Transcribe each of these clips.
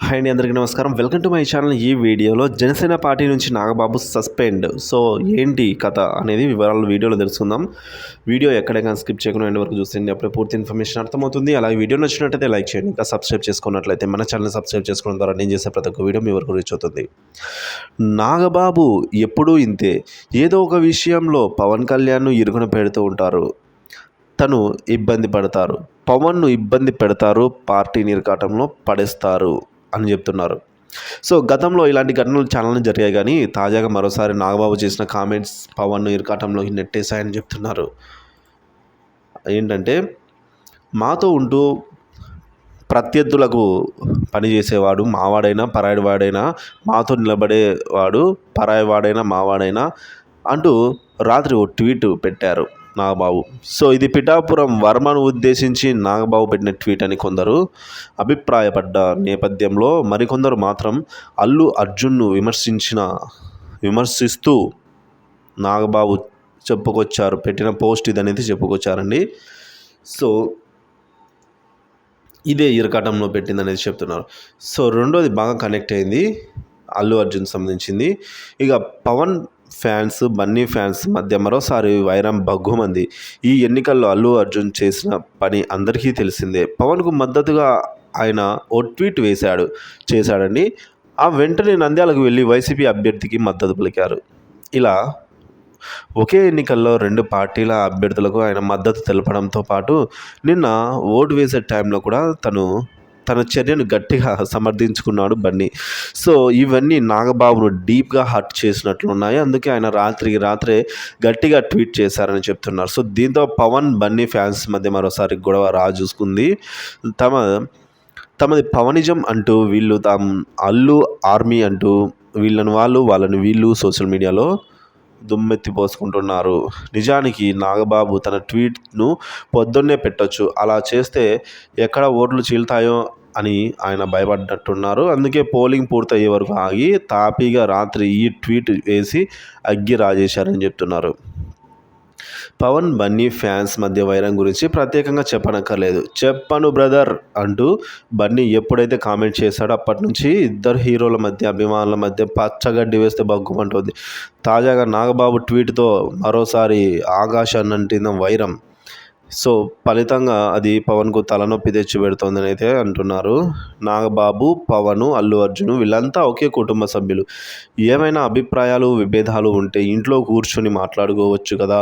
Hi అండి, అందరికీ నమస్కారం. Welcome to my channel. ఈ వీడియోలో జనసేన పార్టీ నుంచి నాగబాబు సస్పెండ్. సో ఏంటి కథ అనేది వివరాలు వీడియోలో తెలుసుకుందాం. వీడియో ఎక్కడైనా స్కిప్ చేయకుండా ఎండ్ వరకు చూస్తే అప్పుడే పూర్తి ఇన్ఫర్మేషన్ అర్థమవుతుంది. అలాగే వీడియో నచ్చినట్టయితే లైక్ చేయండి. ఇంకా సబ్స్క్రైబ్ చేసుకున్నట్లయితే మన ఛానల్ సబ్స్క్రైబ్ చేసుకోవడం ద్వారా నేను చేసే ప్రతి ఒక్క వీడియో మీ వరకు రీచ్ అవుతుంది. నాగబాబు ఎప్పుడూ ఇంతే, ఏదో ఒక విషయంలో పవన్ కళ్యాణ్ను ఇరుకున పెడుతూ ఉంటారు. తను ఇబ్బంది పడతారు, పవన్ను ఇబ్బంది పెడతారు, పార్టీని ఇరకాటంలో పడేస్తారు అని చెప్తున్నారు. సో గతంలో ఇలాంటి ఘటనలు చాలానే జరిగాయి, కానీ తాజాగా మరోసారి నాగబాబు చేసిన కామెంట్స్ పవన్ను ఇరకాటంలోకి నెట్టేశాయని చెప్తున్నారు. ఏంటంటే, మాతో ఉంటూ ప్రత్యర్థులకు పనిచేసేవాడు మావాడైనా పరాయి వాడైనా, మాతో నిలబడేవాడు పరాయి వాడైనా మావాడైనా అంటూ రాత్రి ఓ ట్వీట్ పెట్టారు నాగబాబు. సో ఇది పిఠాపురం వర్మను ఉద్దేశించి నాగబాబు పెట్టిన ట్వీట్ అని కొందరు అభిప్రాయపడ్డ నేపథ్యంలో మరికొందరు మాత్రం అల్లు అర్జున్ను విమర్శిస్తూ నాగబాబు పెట్టిన పోస్ట్ ఇదనేది చెప్పుకొచ్చారండి. సో ఇదే ఇరకాటంలో పెట్టింది అనేది చెప్తున్నారు. సో రెండోది బాగా కనెక్ట్ అయింది, అల్లు అర్జున్ సంబంధించింది. ఇక పవన్ ఫ్యాన్స్ బన్నీ ఫ్యాన్స్ మధ్య మరోసారి వైరం బగ్గుమంది. ఈ ఎన్నికల్లో అల్లు అర్జున్ చేసిన పని అందరికీ తెలిసిందే. పవన్కు మద్దతుగా ఆయన ఓ ట్వీట్ చేశాడండి. ఆ వెంటనే నంద్యాలకు వెళ్ళి వైసీపీ అభ్యర్థికి మద్దతు పలికారు. ఇలా ఒకే ఎన్నికల్లో రెండు పార్టీల అభ్యర్థులకు ఆయన మద్దతు తెలపడంతో పాటు నిన్న ఓటు వేసే టైంలో కూడా తన చర్యను గట్టిగా సమర్థించుకున్నాడు బన్నీ. సో ఇవన్నీ నాగబాబును డీప్గా హర్ట్ చేసినట్లున్నాయి. అందుకే ఆయన రాత్రే గట్టిగా ట్వీట్ చేశారని చెప్తున్నారు. సో దీంతో పవన్ బన్నీ ఫ్యాన్స్ మధ్య మరోసారి గొడవ రాజూసుకుంది. తమది పవనిజం అంటూ వీళ్ళు అల్లు ఆర్మీ అంటూ వాళ్ళని వీళ్ళు సోషల్ మీడియాలో దుమ్మెత్తిపోసుకుంటున్నారు. నిజానికి నాగబాబు తన ట్వీట్ను పొద్దున్నే పెట్టొచ్చు, అలా చేస్తే ఎక్కడ ఓట్లు చీలుతాయో అని ఆయన భయపడ్డట్టున్నారు. అందుకే పోలింగ్ పూర్తయ్యే వరకు ఆగి తాపీగా రాత్రి ఈ ట్వీట్ వేసి అగ్గి రాజేశారని చెప్తున్నారు. పవన్ బన్నీ ఫ్యాన్స్ మధ్య వైరం గురించి ప్రత్యేకంగా చెప్పనక్కర్లేదు. చెప్పను బ్రదర్ అంటూ బన్నీ ఎప్పుడైతే కామెంట్ చేశాడో అప్పటి నుంచి ఇద్దరు హీరోల మధ్య అభిమానుల మధ్య పచ్చగడ్డి వేస్తే బగ్గుమంటుంది. తాజాగా నాగబాబు ట్వీట్తో మరోసారి ఆకాశాన్నంటిన వైరం. సో ఫలితంగా అది పవన్కు తలనొప్పి తెచ్చిపెడుతోందని అయితే అంటున్నారు. నాగబాబు, పవన్, అల్లు అర్జున్ వీళ్ళంతా ఒకే కుటుంబ సభ్యులు. ఏమైనా అభిప్రాయాలు విభేదాలు ఉంటే ఇంట్లో కూర్చొని మాట్లాడుకోవచ్చు కదా.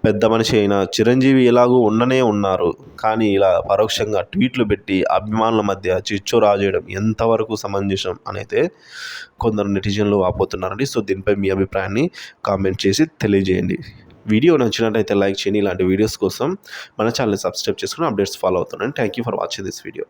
పెద్ద మనిషి అయిన చిరంజీవి ఎలాగూ ఉండనే ఉన్నారు, కానీ ఇలా పరోక్షంగా ట్వీట్లు పెట్టి అభిమానుల మధ్య చిచ్చు రాజేయడం ఎంతవరకు సమంజసం అనైతే కొందరు నెటిజన్లు వాపోతున్నారండి. సో దీనిపై మీ అభిప్రాయాన్ని కామెంట్ చేసి తెలియజేయండి. వీడియో నచ్చినట్టయితే లైక్ చేయండి. ఇలాంటి వీడియోస్ కోసం మన ఛానల్ని సబ్స్క్రైబ్ చేసుకుని అప్డేట్స్ ఫాలో అవుతున్నాను. Thank you for watching this video.